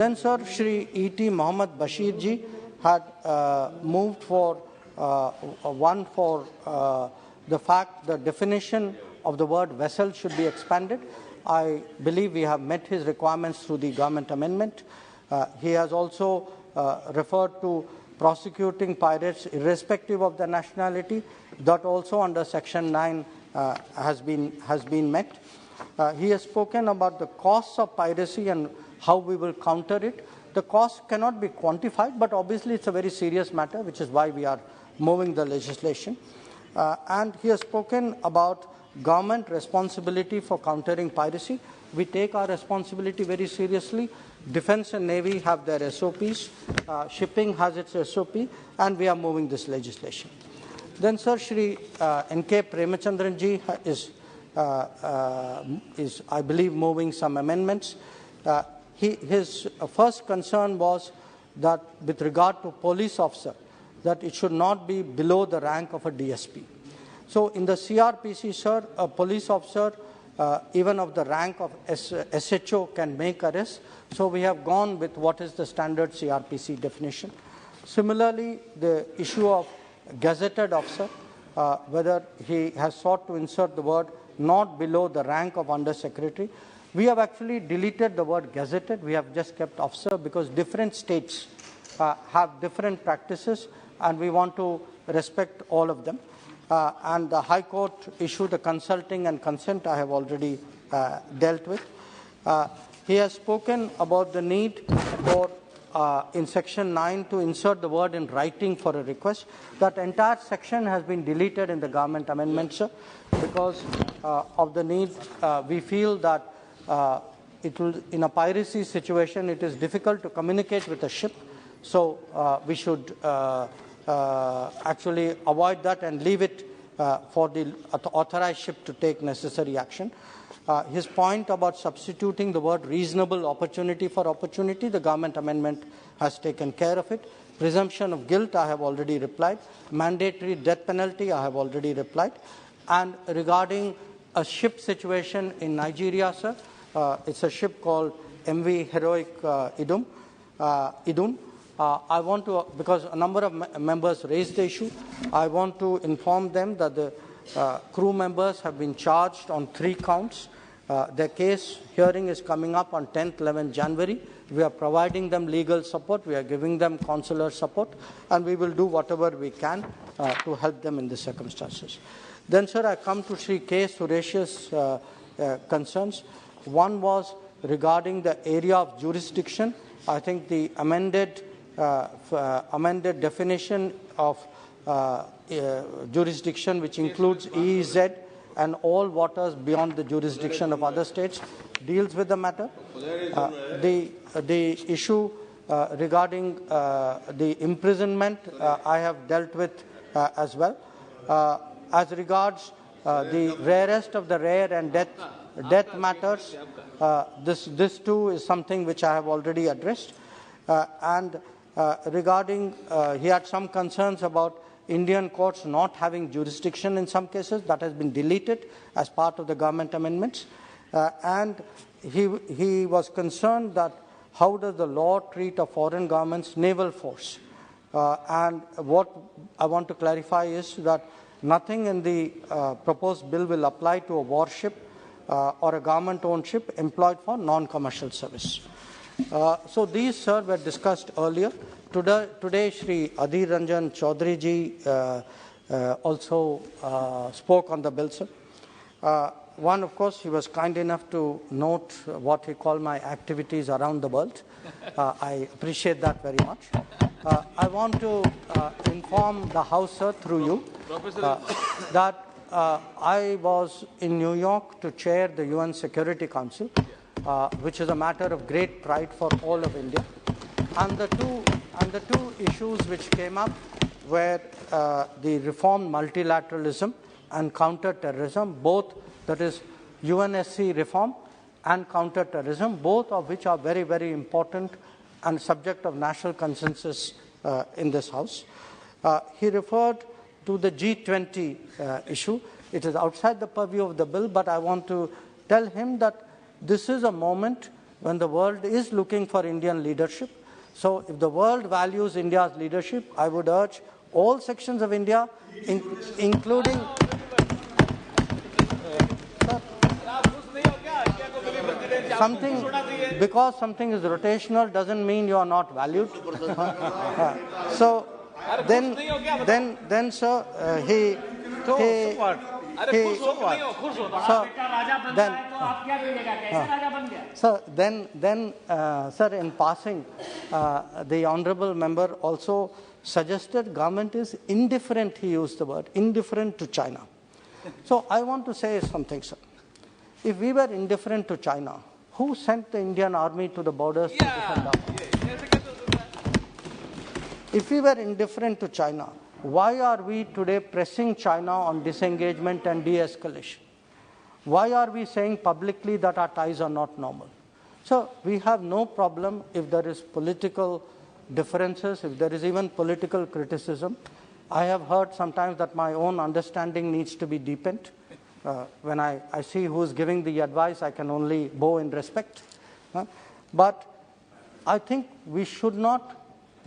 Then, sir, Shri E.T. Mohammed Bashir ji had moved for one for the fact the definition of the word vessel should be expanded. I believe we have met his requirements through the government amendment. He has also referred to prosecuting pirates irrespective of their nationality. That also under Section 9 has been met. He has spoken about the costs of piracy and how we will counter it. The cost cannot be quantified, but obviously it's a very serious matter, which is why we are moving the legislation. And he has spoken about government responsibility for countering piracy. We take our responsibility very seriously. Defence and Navy have their SOPs, shipping has its SOP, and we are moving this legislation. Then, sir, Shri N.K. Premachandran ji is, I believe, moving some amendments. His first concern was that with regard to police officer, that it should not be below the rank of a DSP. So in the CRPC, sir, a police officer, even of the rank of SHO, can make arrest. So we have gone with what is the standard CRPC definition. Similarly, the issue of gazetted officer, whether he has sought to insert the word not below the rank of under secretary. We have actually deleted the word gazetted. We have just kept officer because different states have different practices and we want to respect all of them. And the High Court issued the consulting and consent I have already dealt with. He has spoken about the need for in Section 9 to insert the word in writing for a request. That entire section has been deleted in the government amendment, sir, because of the need. We feel that it will, in a piracy situation, it is difficult to communicate with a ship. So we should actually avoid that and leave it for the authorized ship to take necessary action. His point about substituting the word reasonable opportunity for opportunity, the government amendment has taken care of it. Presumption of guilt, I have already replied. Mandatory death penalty, I have already replied. And regarding a ship situation in Nigeria, sir, it's a ship called MV Heroic Idun. I want to, because a number of members raised the issue, I want to inform them that the crew members have been charged on 3 counts. Their case hearing is coming up on 10th, 11th January. We are providing them legal support, we are giving them consular support, and we will do whatever we can to help them in the circumstances. Then, sir, I come to Sri K. Suresh's concerns. One was regarding the area of jurisdiction. I think the amended definition of jurisdiction, which includes EEZ and all waters beyond the jurisdiction of other states, deals with the matter. The issue regarding the imprisonment, I have dealt with as well. As regards the rarest of the rare and death matters, this too is something which I have already addressed. And regarding, he had some concerns about Indian courts not having jurisdiction in some cases. That has been deleted as part of the government amendments. And he was concerned that how does the law treat a foreign government's naval force? And what I want to clarify is that nothing in the proposed bill will apply to a warship or a government-owned ship employed for non-commercial service. So these, sir, were discussed earlier. Today Shri Adhir Ranjan Chaudhary ji also spoke on the bill, sir. One, of course, he was kind enough to note what he called my activities around the world. I appreciate that very much. I want to inform the House, sir, through you, that I was in New York to chair the UN Security Council, which is a matter of great pride for all of India. And the two issues which came up were the reformed multilateralism and counter-terrorism, both, that is UNSC reform and counter-terrorism, both of which are very, very important and subject of national consensus in this House. He referred to the G20 issue. It is outside the purview of the bill, but I want to tell him that this is a moment when the world is looking for Indian leadership. So if the world values India's leadership, I would urge all sections of India, including... because something is rotational doesn't mean you are not valued. So then sir, sir, in passing, the honourable member also suggested government is indifferent, he used the word, indifferent to China. So I want to say something, sir. If we were indifferent to China, who sent the Indian army to the borders to defend our borders? If we were indifferent to China, why are we today pressing China on disengagement and de-escalation? Why are we saying publicly that our ties are not normal? So we have no problem if there is political differences, if there is even political criticism. I have heard sometimes that my own understanding needs to be deepened. When I see who is giving the advice, I can only bow in respect. But I think we should not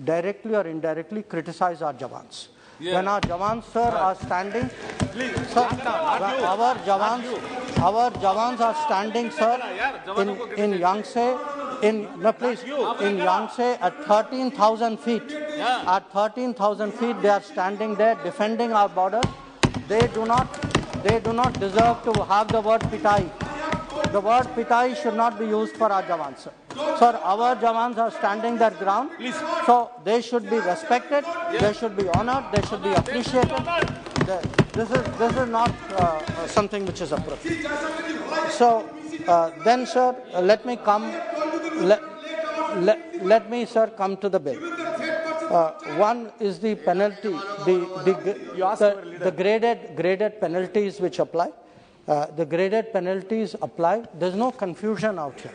directly or indirectly criticize our Jawans. Yeah. When our Jawans, sir, are standing, sir, our Jawans are standing, sir, in Yangtze, in Yangtze at 13,000 feet. Yeah. At 13,000 feet, they are standing there defending our border. They do not deserve to have the word pitai. The word pitai should not be used for our Jawans, sir. Sir, our Jawans are standing their ground. Please. So they should be respected, they should be honored, they should be appreciated. This is not something which is appropriate. So then, sir, let me come sir, come to the bill. One is the penalty, the graded penalties which apply. The graded penalties apply. There's no confusion out here.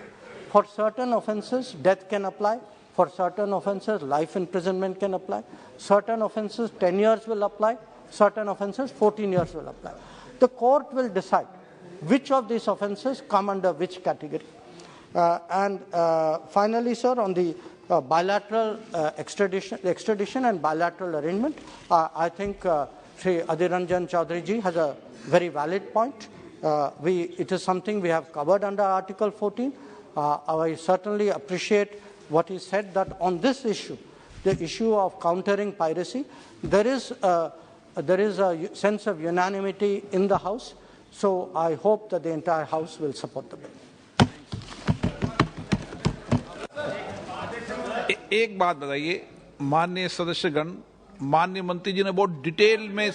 For certain offences, death can apply. For certain offences, life imprisonment can apply. Certain offences, 10 years will apply. Certain offences, 14 years will apply. The court will decide which of these offences come under which category. And finally, sir, on the bilateral extradition and bilateral arrangement, I think Sri Adhiranjan Chaudhary ji has a very valid point. It is something we have covered under Article 14. I certainly appreciate what he said, that on this issue, the issue of countering piracy, there is a sense of unanimity in the House. So I hope that the entire House will support the bill. एक बात बताइए, माननीय सदस्यगण, माननीय मंत्री जी ने बहुत detail में